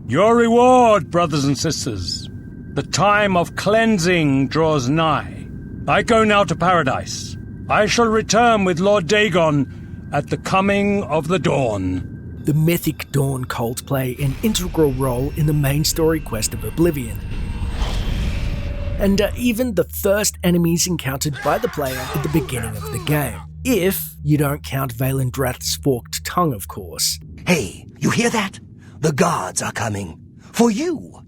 Your reward, brothers and sisters. The time of cleansing draws nigh. I go now to paradise. I shall return with Lord Dagon at the coming of the dawn. The Mythic Dawn cult play an integral role in the main story quest of Oblivion, and are even the first enemies encountered by the player at the beginning of the game. If you don't count Valendrath's forked tongue, of course. Hey, you hear that? The guards are coming. For you.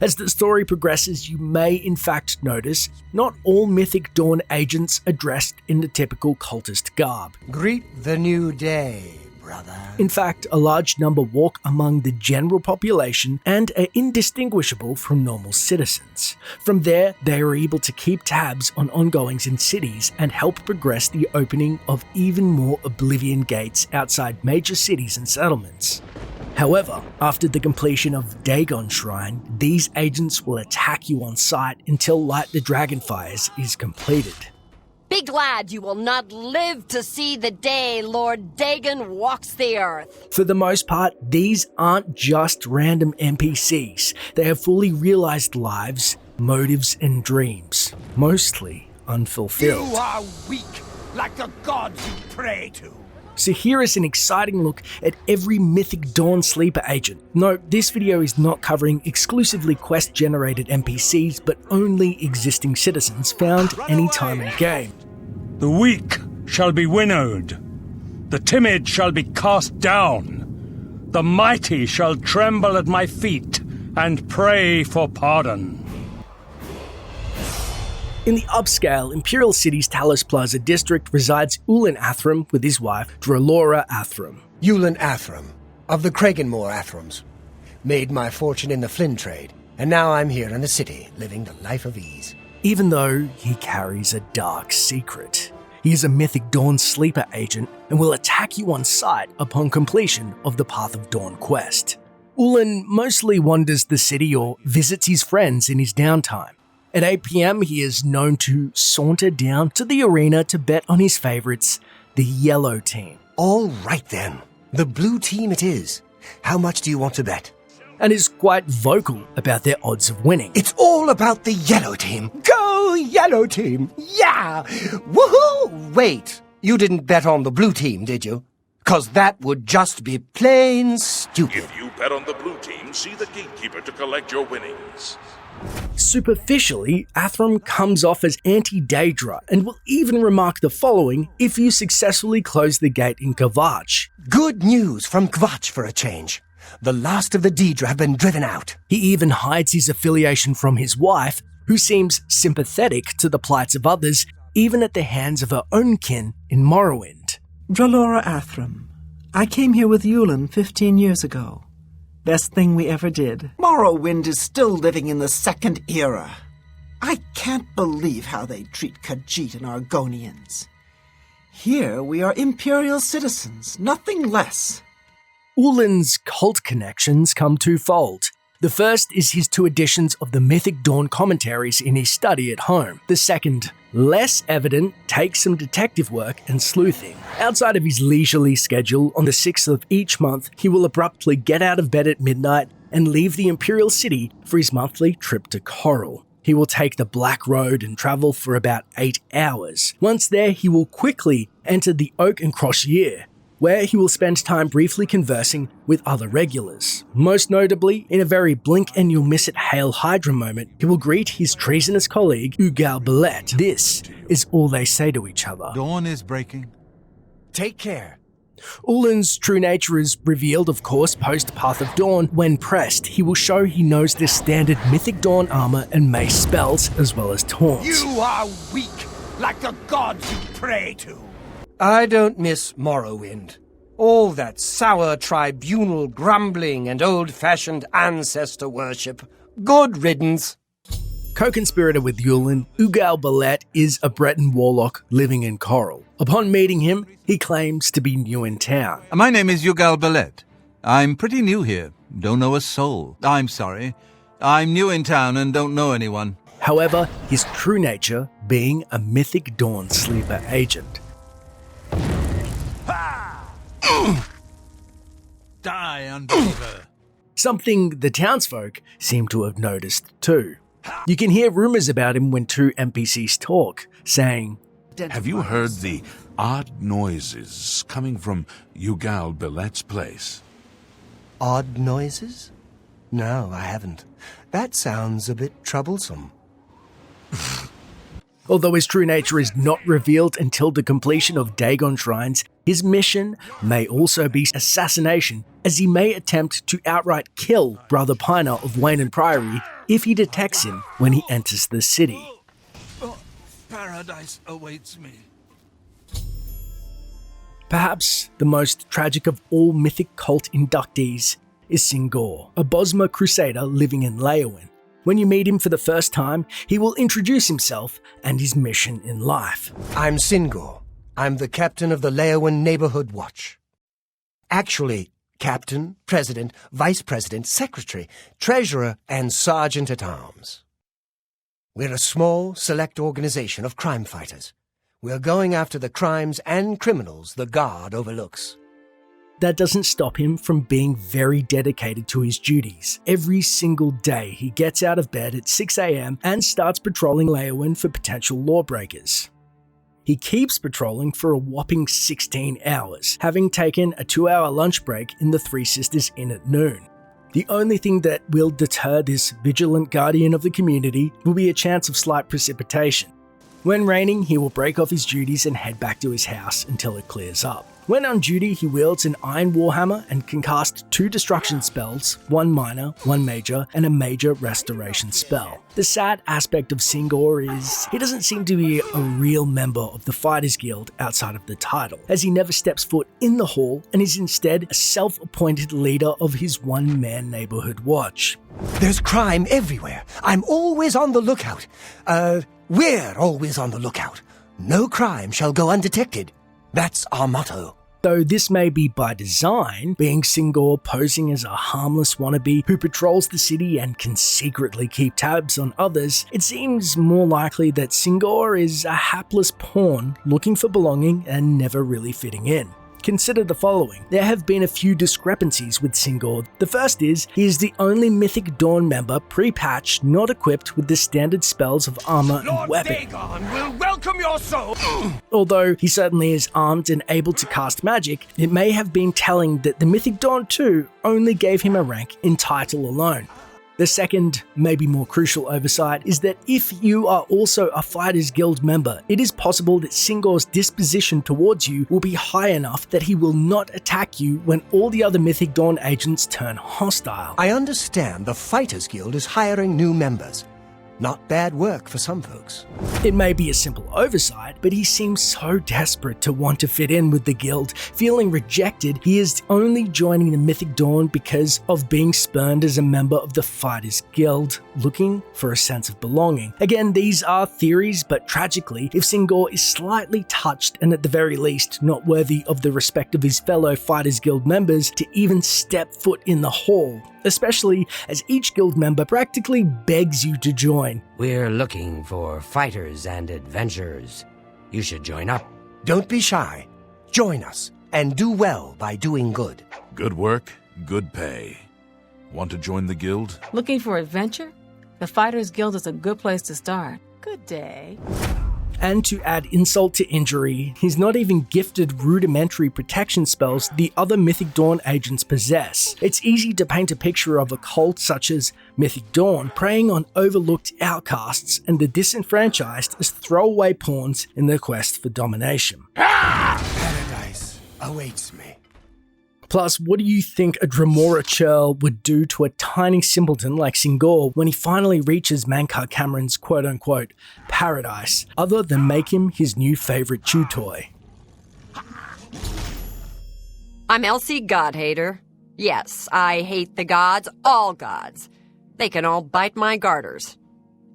As the story progresses, you may in fact notice not all Mythic Dawn agents are dressed in the typical cultist garb. Greet the new day, brother. In fact, a large number walk among the general population and are indistinguishable from normal citizens. From there, they are able to keep tabs on ongoings in cities and help progress the opening of even more Oblivion gates outside major cities and settlements. However, after the completion of Dagon Shrine, these agents will attack you on sight until Light the Dragonfires is completed. Be glad you will not live to see the day Lord Dagon walks the earth. For the most part, these aren't just random NPCs. They have fully realized lives, motives, and dreams, mostly unfulfilled. You are weak, like the gods you pray to. So here is an exciting look at every Mythic Dawn sleeper agent. Note, this video is not covering exclusively quest-generated NPCs, but only existing citizens found anytime in game. The weak shall be winnowed. The timid shall be cast down. The mighty shall tremble at my feet and pray for pardon. In the upscale Imperial City's Talos Plaza district resides Ulan Athram with his wife, Drolora Athram. Ulan Athram, of the Kraganmore Athrams. Made my fortune in the Flynn trade, and now I'm here in the city, living the life of ease. Even though he carries a dark secret. He is a Mythic Dawn sleeper agent and will attack you on sight upon completion of the Path of Dawn quest. Ulan mostly wanders the city or visits his friends in his downtime. At 8 PM, he is known to saunter down to the arena to bet on his favourites, the yellow team. All right then, the blue team it is. How much do you want to bet? And is quite vocal about their odds of winning. It's all about the yellow team. Go yellow team! Yeah! Woohoo! Wait, you didn't bet on the blue team, did you? 'Cause that would just be plain stupid. If you bet on the blue team, see the gatekeeper to collect your winnings. Superficially, Athram comes off as anti-Daedra and will even remark the following if you successfully close the gate in Kvatch. Good news from Kvatch for a change. The last of the Daedra have been driven out. He even hides his affiliation from his wife, who seems sympathetic to the plights of others, even at the hands of her own kin in Morrowind. Drolora Athram, I came here with Ulan 15 years ago. Best thing we ever did. Morrowind is still living in the Second Era. I can't believe how they treat Khajiit and Argonians. Here we are Imperial citizens, nothing less. Ulan's cult connections come twofold. The first is his 2 editions of the Mythic Dawn commentaries in his study at home. The second, less evident, takes some detective work and sleuthing. Outside of his leisurely schedule, on the 6th of each month, he will abruptly get out of bed at midnight and leave the Imperial City for his monthly trip to Chorrol. He will take the Black Road and travel for about 8 hours. Once there, he will quickly enter the Oak and Crosier, where he will spend time briefly conversing with other regulars. Most notably, in a very blink and you'll miss it Hail Hydra moment, he will greet his treasonous colleague, Eugal Belette. This is all they say to each other. Dawn is breaking. Take care. Ulan's true nature is revealed, of course, post Path of Dawn. When pressed, he will show he knows the standard Mythic Dawn armor and mace spells, as well as taunts. You are weak, like the gods you pray to. I don't miss Morrowind. All that sour tribunal grumbling and old-fashioned ancestor worship. Good riddance. Co-conspirator with Ulan, Eugal Belette is a Breton warlock living in Chorrol. Upon meeting him, he claims to be new in town. My name is Eugal Belette. I'm pretty new here. Don't know a soul. I'm sorry. I'm new in town and don't know anyone. However, his true nature being a Mythic Dawn sleeper agent. Die, unbeliever. Something the townsfolk seem to have noticed too. You can hear rumors about him when two NPCs talk, saying, Have you heard the odd noises coming from Eugal Belette's place? Odd noises? No, I haven't. That sounds a bit troublesome. Although his true nature is not revealed until the completion of Dagon Shrines, his mission may also be assassination, as he may attempt to outright kill Brother Piner of Wayne Priory if he detects him when he enters the city. Oh, paradise awaits me. Perhaps the most tragic of all Mythic cult inductees is Cingor, a Bosmer crusader living in Leyawen. When you meet him for the first time, he will introduce himself and his mission in life. I'm Cingor. I'm the captain of the Leyawen Neighborhood Watch. Actually, captain, president, vice president, secretary, treasurer, and sergeant-at-arms. We're a small, select organization of crime fighters. We're going after the crimes and criminals the Guard overlooks. That doesn't stop him from being very dedicated to his duties. Every single day, he gets out of bed at 6 a.m. and starts patrolling Leyawen for potential lawbreakers. He keeps patrolling for a whopping 16 hours, having taken a 2-hour lunch break in the Three Sisters Inn at noon. The only thing that will deter this vigilant guardian of the community will be a chance of slight precipitation. When raining, he will break off his duties and head back to his house until it clears up. When on duty, he wields an iron warhammer and can cast 2 destruction spells, 1 minor, 1 major, and a major restoration spell. The sad aspect of Cingor is he doesn't seem to be a real member of the Fighters Guild outside of the title, as he never steps foot in the hall and is instead a self-appointed leader of his one-man neighborhood watch. There's crime everywhere. I'm always on the lookout. We're always on the lookout. No crime shall go undetected. That's our motto. Though this may be by design, being Cingor posing as a harmless wannabe who patrols the city and can secretly keep tabs on others, it seems more likely that Cingor is a hapless pawn looking for belonging and never really fitting in. Consider the following. There have been a few discrepancies with Cingor. The first is, he is the only Mythic Dawn member pre-patch not equipped with the standard spells of armor and weapon. Dagon will welcome your soul! Although he certainly is armed and able to cast magic, it may have been telling that the Mythic Dawn 2 only gave him a rank in title alone. The second, maybe more crucial oversight is that if you are also a Fighters Guild member, it is possible that Cingor's disposition towards you will be high enough that he will not attack you when all the other Mythic Dawn agents turn hostile. I understand the Fighters Guild is hiring new members. Not bad work for some folks. It may be a simple oversight, but he seems so desperate to want to fit in with the guild. Feeling rejected, he is only joining the Mythic Dawn because of being spurned as a member of the Fighters Guild, looking for a sense of belonging. Again, these are theories, but tragically, if Cingor is slightly touched and at the very least not worthy of the respect of his fellow Fighters Guild members to even step foot in the hall, especially as each guild member practically begs you to join. We're looking for fighters and adventurers. You should join up. Don't be shy. Join us, and do well by doing good. Good work, good pay. Want to join the guild? Looking for adventure? The Fighters Guild is a good place to start. Good day. And to add insult to injury, he's not even gifted rudimentary protection spells the other Mythic Dawn agents possess. It's easy to paint a picture of a cult such as Mythic Dawn preying on overlooked outcasts and the disenfranchised as throwaway pawns in their quest for domination. Paradise awaits me. Plus, what do you think a Dremora churl would do to a tiny simpleton like Cingor when he finally reaches Mankar Cameron's quote-unquote paradise, other than make him his new favourite chew toy? I'm Elsie Godhater. Yes, I hate the gods, all gods. They can all bite my garters.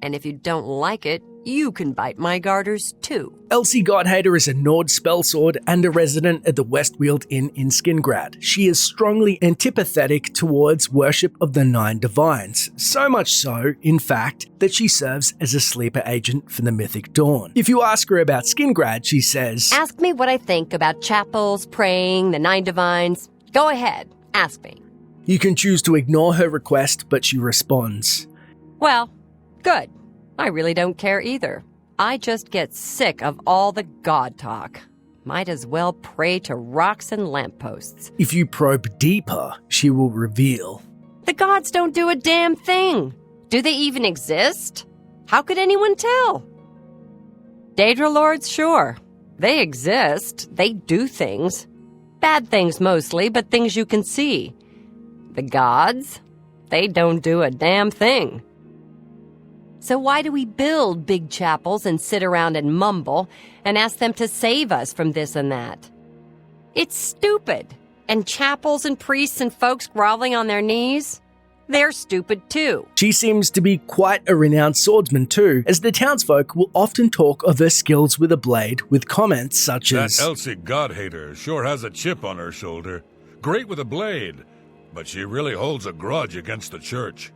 And if you don't like it, you can bite my garters too. Elsie Godhater is a Nord spellsword and a resident at the Westweald Inn in Skingrad. She is strongly antipathetic towards worship of the Nine Divines, so much so, in fact, that she serves as a sleeper agent for the Mythic Dawn. If you ask her about Skingrad, she says, Ask me what I think about chapels, praying, the Nine Divines. Go ahead. Ask me. You can choose to ignore her request, but she responds. Well, good. I really don't care either. I just get sick of all the god talk. Might as well pray to rocks and lampposts. If you probe deeper, she will reveal. The gods don't do a damn thing. Do they even exist? How could anyone tell? Daedra lords, sure. They exist. They do things. Bad things mostly, but things you can see. The gods? They don't do a damn thing. So why do we build big chapels and sit around and mumble and ask them to save us from this and that? It's stupid. And chapels and priests and folks groveling on their knees? They're stupid too. She seems to be quite a renowned swordsman too, as the townsfolk will often talk of her skills with a blade with comments such as, "That Elsie God-hater sure has a chip on her shoulder. Great with a blade, but she really holds a grudge against the church."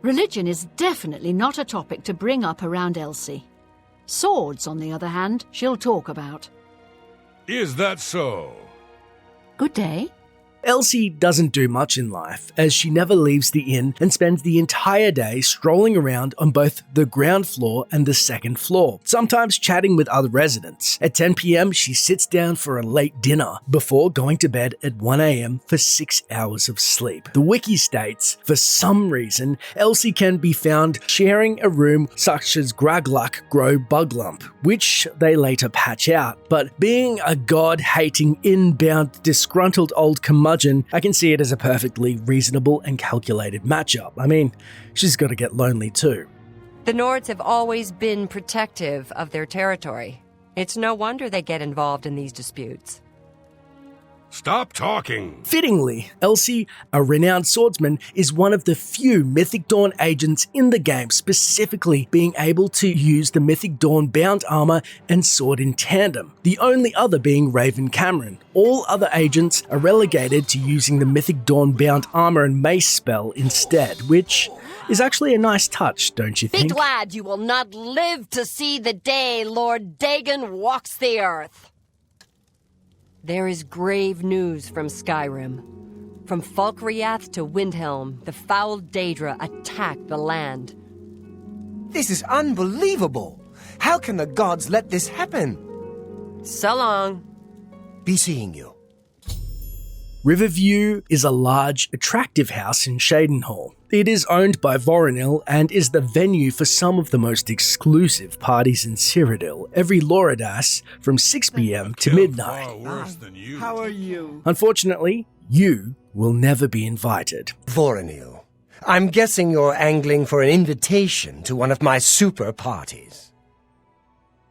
Religion is definitely not a topic to bring up around Elsie. Swords, on the other hand, she'll talk about. Is that so? Good day. Elsie doesn't do much in life, as she never leaves the inn and spends the entire day strolling around on both the ground floor and the second floor, sometimes chatting with other residents. At 10 p.m, she sits down for a late dinner before going to bed at 1 a.m. for 6 hours of sleep. The wiki states, for some reason, Elsie can be found sharing a room such as Gragluk Grow Buglump, which they later patch out. But being a god-hating, inbound, disgruntled old curmudgeon, I can see it as a perfectly reasonable and calculated matchup. I mean, she's got to get lonely too. The Nords have always been protective of their territory. It's no wonder they get involved in these disputes. Stop talking! Fittingly, Elsie, a renowned swordsman, is one of the few Mythic Dawn agents in the game, specifically being able to use the Mythic Dawn bound armor and sword in tandem, the only other being Raven Cameron. All other agents are relegated to using the Mythic Dawn bound armor and mace spell instead, which is actually a nice touch, don't you think? Be glad you will not live to see the day Lord Dagon walks the earth. There is grave news from Skyrim. From Falkriath to Windhelm, the foul Daedra attack the land. This is unbelievable. How can the gods let this happen? So long. Be seeing you. Riverview is a large, attractive house in Cheydinhal. It is owned by Voronil and is the venue for some of the most exclusive parties in Cyrodiil every Loridas from 6 p.m. to midnight. How are you? Unfortunately, you will never be invited. Voronil, I'm guessing you're angling for an invitation to one of my super parties.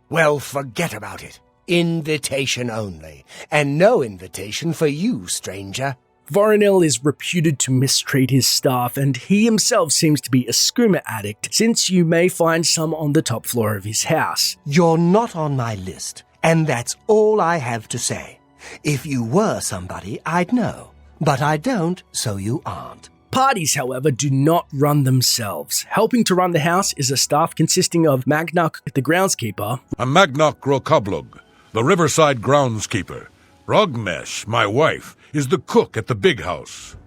Well, forget about it. Invitation only, and no invitation for you, stranger. Voronil is reputed to mistreat his staff, and he himself seems to be a skooma addict, since you may find some on the top floor of his house. You're not on my list, and that's all I have to say. If you were somebody, I'd know. But I don't, so you aren't. Parties, however, do not run themselves. Helping to run the house is a staff consisting of Magnok, the groundskeeper. I'm Magnok Grokoblug, the riverside groundskeeper. Rogmesh, my wife, is the cook at the big house.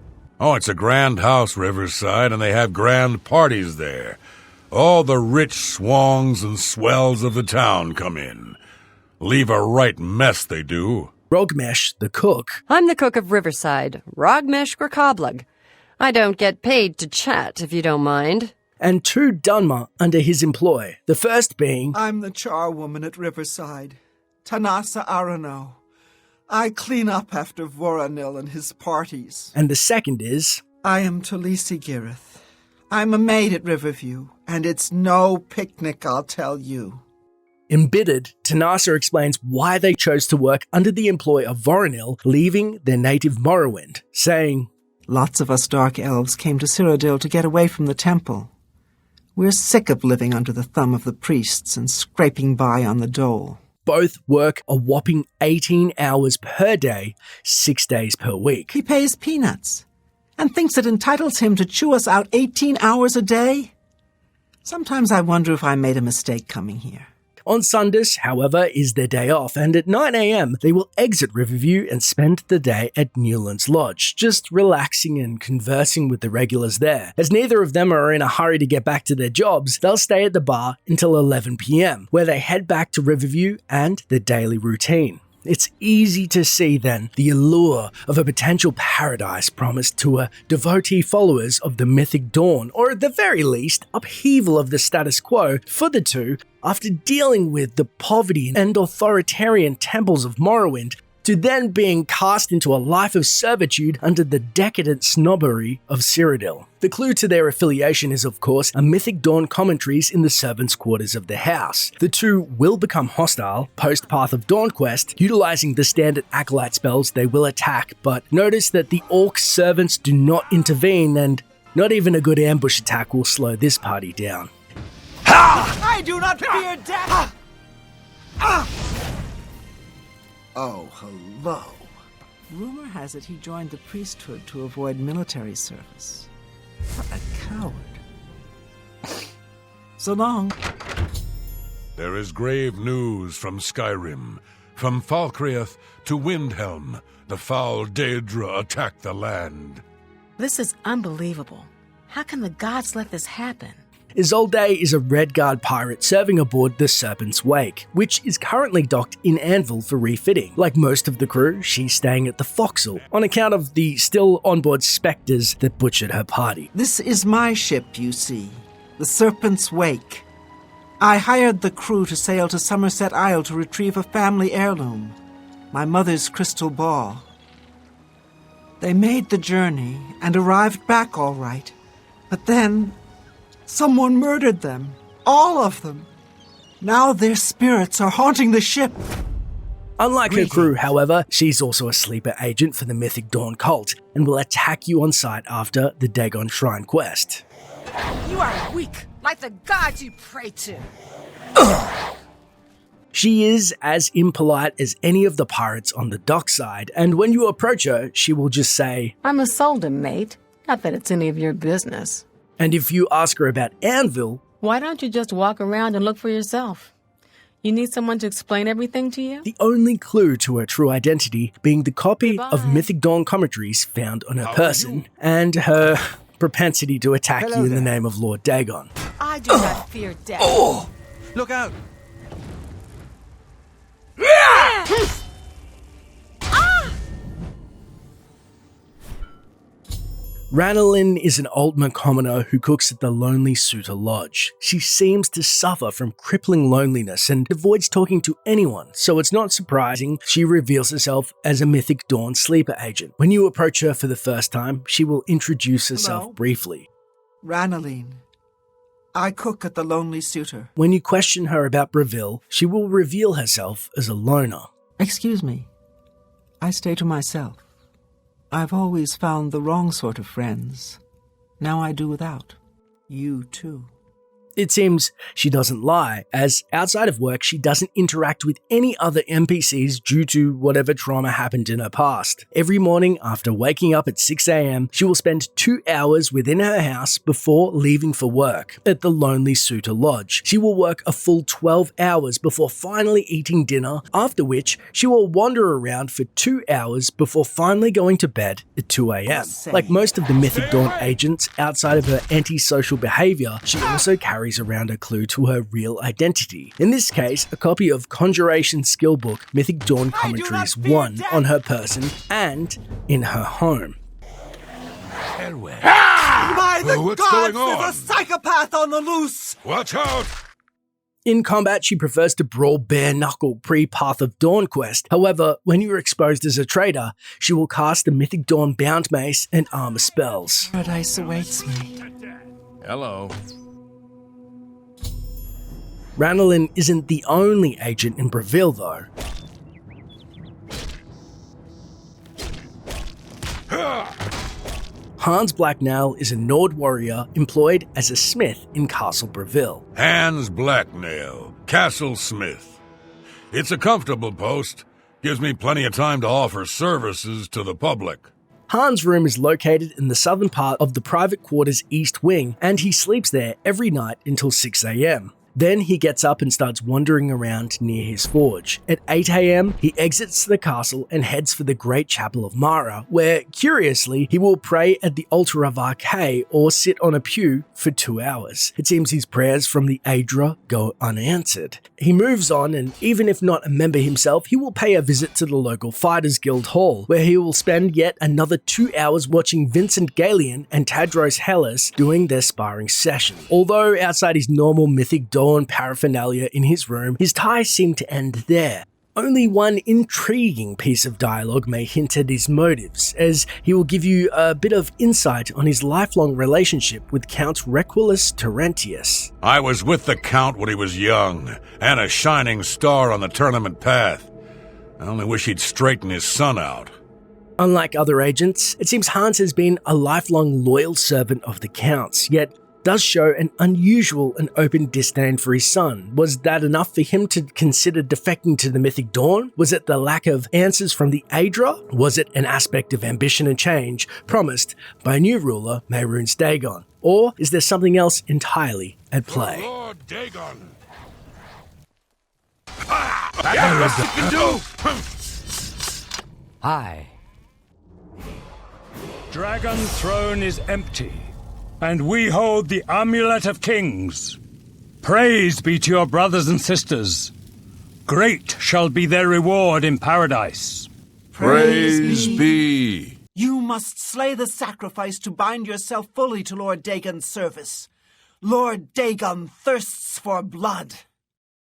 Oh, it's a grand house, Riverside, and they have grand parties there. All the rich swongs and swells of the town come in. Leave a right mess, they do. Rogmesh, the cook. I'm the cook of Riverside, Rogmesh Grokoblug. I don't get paid to chat, if you don't mind. And 2 Dunmer under his employ, the first being... I'm the charwoman at Riverside, Tanasa Arano. I clean up after Voronil and his parties. And the second is... I am Talisi Girith. I'm a maid at Riverview, and it's no picnic, I'll tell you. Embittered, Tanasa explains why they chose to work under the employ of Voronil, leaving their native Morrowind, saying... Lots of us Dark Elves came to Cyrodiil to get away from the temple. We're sick of living under the thumb of the priests and scraping by on the dole. Both work a whopping 18 hours per day, 6 days per week. He pays peanuts and thinks it entitles him to chew us out 18 hours a day. Sometimes I wonder if I made a mistake coming here. On Sundays, however, is their day off, and at 9 a.m. they will exit Riverview and spend the day at Newland's Lodge, just relaxing and conversing with the regulars there. As neither of them are in a hurry to get back to their jobs, they'll stay at the bar until 11 p.m., where they head back to Riverview and their daily routine. It's easy to see then the allure of a potential paradise promised to devotee followers of the Mythic Dawn, or at the very least, upheaval of the status quo for the two after dealing with the poverty and authoritarian temples of Morrowind, to then being cast into a life of servitude under the decadent snobbery of Cyrodiil. The clue to their affiliation is, of course, a Mythic Dawn commentaries in the servants' quarters of the house. The two will become hostile post Path of Dawn quest, utilizing the standard acolyte spells they will attack, but notice that the orc servants do not intervene, and not even a good ambush attack will slow this party down. I do not fear death! Oh, hello. Rumor has it he joined the priesthood to avoid military service. What a coward. So long. There is grave news from Skyrim. From Falkreath to Windhelm, the foul Daedra attack the land. This is unbelievable. How can the gods let this happen? Isolde is a Red Guard pirate serving aboard the Serpent's Wake, which is currently docked in Anvil for refitting. Like most of the crew, she's staying at the Foxhole on account of the still onboard spectres that butchered her party. This is my ship, you see. The Serpent's Wake. I hired the crew to sail to Somerset Isle to retrieve a family heirloom, my mother's crystal ball. They made the journey and arrived back all right, but then someone murdered them. All of them. Now their spirits are haunting the ship. Unlike her crew, however, she's also a sleeper agent for the Mythic Dawn cult and will attack you on sight after the Dagon Shrine quest. You are weak, like the gods you pray to. She is as impolite as any of the pirates on the dockside, and when you approach her, she will just say, I'm Isolde, mate. Not that it's any of your business. And if you ask her about Anvil, why don't you just walk around and look for yourself? You need someone to explain everything to you? The only clue to her true identity being the copy of Mythic Dawn commentaries found on her person and her propensity to attack you in the name of Lord Dagon. I do not fear death. Oh! Look out! Ranelin is an old commoner who cooks at the Lonely Suitor Lodge. She seems to suffer from crippling loneliness and avoids talking to anyone, so it's not surprising she reveals herself as a Mythic Dawn sleeper agent. When you approach her for the first time, she will introduce herself briefly. Ranelin. I cook at the Lonely Suitor. When you question her about Bravil, she will reveal herself as a loner. Excuse me. I stay to myself. I've always found the wrong sort of friends. Now I do without. You too. It seems she doesn't lie, as outside of work she doesn't interact with any other NPCs due to whatever trauma happened in her past. Every morning after waking up at 6 a.m, she will spend 2 hours within her house before leaving for work at the Lonely Suitor Lodge. She will work a full 12 hours before finally eating dinner, after which she will wander around for 2 hours before finally going to bed at 2 a.m. Like most of the Mythic Dawn agents, outside of her antisocial behavior, she also carries around a clue to her real identity. In this case, a copy of Conjuration Skill Book Mythic Dawn Commentaries 1 on her person and in her home. By the What's gods, going on? there's a psychopath on the loose! Watch out! In combat, she prefers to brawl bare-knuckle pre-Path of Dawn quest. However, when you're exposed as a traitor, she will cast the Mythic Dawn Bound Mace and armor spells. Paradise awaits me. Hello. Ranelin isn't the only agent in Bravil, though. Hans Blacknail is a Nord warrior employed as a smith in Castle Bravil. Hans Blacknail, Castle Smith. It's a comfortable post. Gives me plenty of time to offer services to the public. Hans' room is located in the southern part of the private quarters east wing, and he sleeps there every night until 6 a.m. Then he gets up and starts wandering around near his forge. At 8 a.m, he exits the castle and heads for the Great Chapel of Mara, where, curiously, he will pray at the Altar of Arche or sit on a pew for 2 hours. It seems his prayers from the Aedra go unanswered. He moves on, and even if not a member himself, he will pay a visit to the local Fighters Guild Hall, where he will spend yet another 2 hours watching Vincent Galian and Tadros Hellas doing their sparring session. Although outside his normal Mythic Dawn paraphernalia in his room, his ties seem to end there. Only one intriguing piece of dialogue may hint at his motives, as he will give you a bit of insight on his lifelong relationship with Count Requilus Terentius. I was with the Count when he was young, and a shining star on the tournament path. I only wish he'd straighten his son out. Unlike other agents, it seems Hans has been a lifelong loyal servant of the Count's, yet does show an unusual and open disdain for his son. Was that enough for him to consider defecting to the Mythic Dawn? Was it the lack of answers from the Aedra? Was it an aspect of ambition and change promised by new ruler Mehrunes Dagon? Or is there something else entirely at play? Lord Dagon! That's what you can do! Hi. Dragon throne is empty, and we hold the Amulet of Kings. Praise be to your brothers and sisters. Great shall be their reward in paradise. Praise be. You must slay the sacrifice to bind yourself fully to Lord Dagon's service. Lord Dagon thirsts for blood.